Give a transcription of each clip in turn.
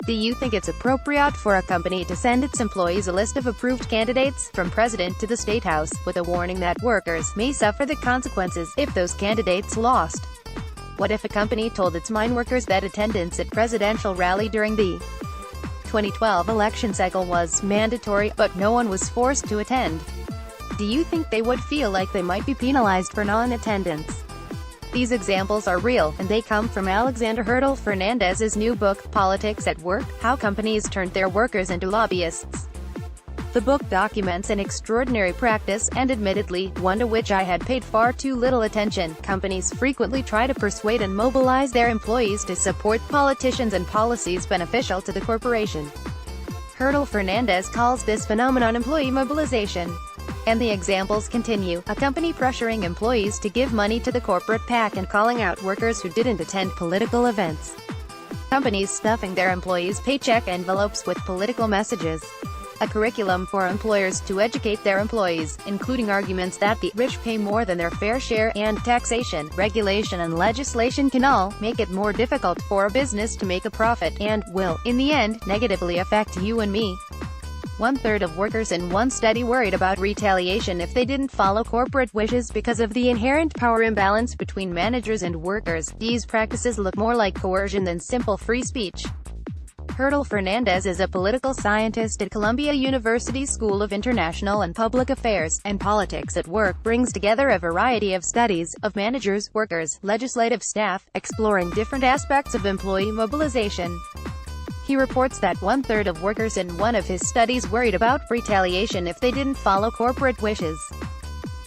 Do you think it's appropriate for a company to send its employees a list of approved candidates, from president to the statehouse, with a warning that workers may suffer the consequences if those candidates lost? What if a company told its mineworkers that attendance at presidential rally during the 2012 election cycle was mandatory, but no one was forced to attend? Do you think they would feel like they might be penalized for non-attendance? These examples are real, and they come from Alexander Hurdle Fernandez's new book, Politics at Work: How Companies Turned Their Workers into Lobbyists. The book documents an extraordinary practice, and admittedly, one to which I had paid far too little attention. Companies frequently try to persuade and mobilize their employees to support politicians and policies beneficial to the corporation. Hurdle Fernandez calls this phenomenon employee mobilization. And the examples continue: a company pressuring employees to give money to the corporate PAC and calling out workers who didn't attend political events. Companies stuffing their employees' paycheck envelopes with political messages. A curriculum for employers to educate their employees, including arguments that the rich pay more than their fair share, and taxation, regulation and legislation can all make it more difficult for a business to make a profit, and will, in the end, negatively affect you and me. 1/3 of workers in one study worried about retaliation if they didn't follow corporate wishes because of the inherent power imbalance between managers and workers. These practices look more like coercion than simple free speech. Hurdle Fernandez is a political scientist at Columbia University School of International and Public Affairs, and Politics at Work brings together a variety of studies, of managers, workers, legislative staff, exploring different aspects of employee mobilization. He reports that 1/3 of workers in one of his studies worried about retaliation if they didn't follow corporate wishes.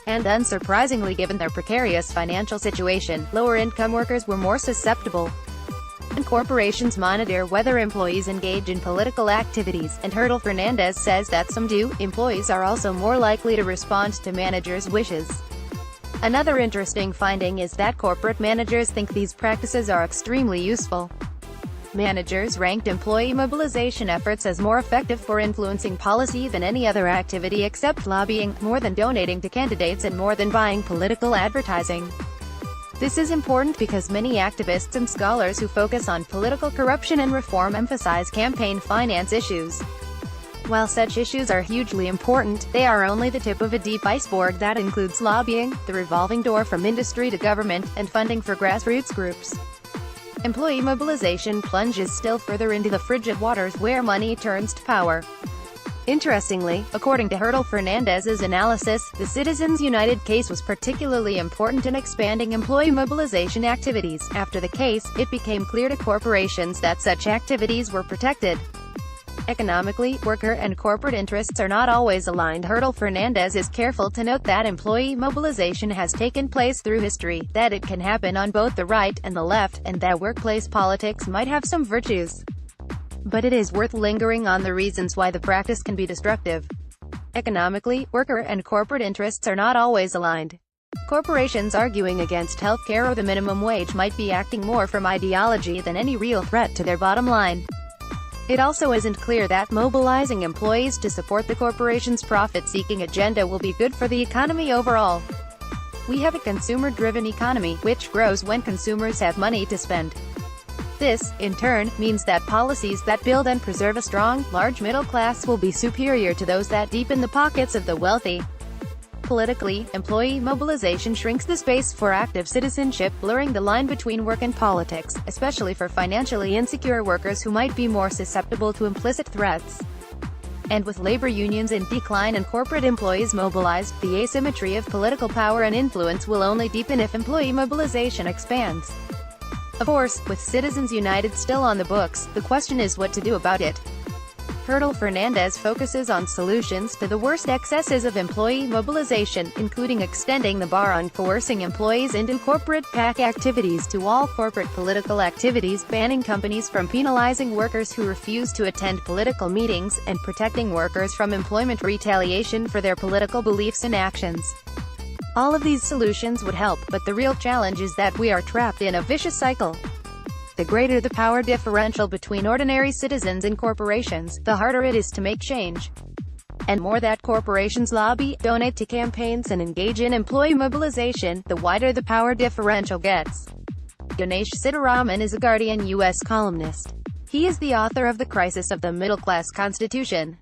And unsurprisingly, given their precarious financial situation, lower-income workers were more susceptible. And corporations monitor whether employees engage in political activities, and Hurdle Fernandez says that some do. Employees are also more likely to respond to managers' wishes. Another interesting finding is that corporate managers think these practices are extremely useful. Managers ranked employee mobilization efforts as more effective for influencing policy than any other activity except lobbying, more than donating to candidates and more than buying political advertising. This is important because many activists and scholars who focus on political corruption and reform emphasize campaign finance issues. While such issues are hugely important, they are only the tip of a deep iceberg that includes lobbying, the revolving door from industry to government, and funding for grassroots groups. Employee mobilization plunges still further into the frigid waters where money turns to power. Interestingly, according to Hurdle Fernandez's analysis, the Citizens United case was particularly important in expanding employee mobilization activities. After the case, it became clear to corporations that such activities were protected. Economically, worker and corporate interests are not always aligned. Hurdle Fernandez is careful to note that employee mobilization has taken place through history, that it can happen on both the right and the left, and that workplace politics might have some virtues. But it is worth lingering on the reasons why the practice can be destructive. Economically, worker and corporate interests are not always aligned. Corporations arguing against healthcare or the minimum wage might be acting more from ideology than any real threat to their bottom line. It also isn't clear that mobilizing employees to support the corporation's profit-seeking agenda will be good for the economy overall. We have a consumer-driven economy, which grows when consumers have money to spend. This, in turn, means that policies that build and preserve a strong, large middle class will be superior to those that deepen the pockets of the wealthy. Politically, employee mobilization shrinks the space for active citizenship, blurring the line between work and politics, especially for financially insecure workers who might be more susceptible to implicit threats. And with labor unions in decline and corporate employees mobilized, the asymmetry of political power and influence will only deepen if employee mobilization expands. Of course, with Citizens United still on the books, the question is what to do about it. Hurdle Fernandez focuses on solutions to the worst excesses of employee mobilization, including extending the bar on coercing employees into corporate PAC activities to all corporate political activities, banning companies from penalizing workers who refuse to attend political meetings, and protecting workers from employment retaliation for their political beliefs and actions. All of these solutions would help, but the real challenge is that we are trapped in a vicious cycle. The greater the power differential between ordinary citizens and corporations, the harder it is to make change. And more that corporations lobby, donate to campaigns and engage in employee mobilization, the wider the power differential gets. Ganesh Sitaraman is a Guardian U.S. columnist. He is the author of The Crisis of the Middle Class Constitution.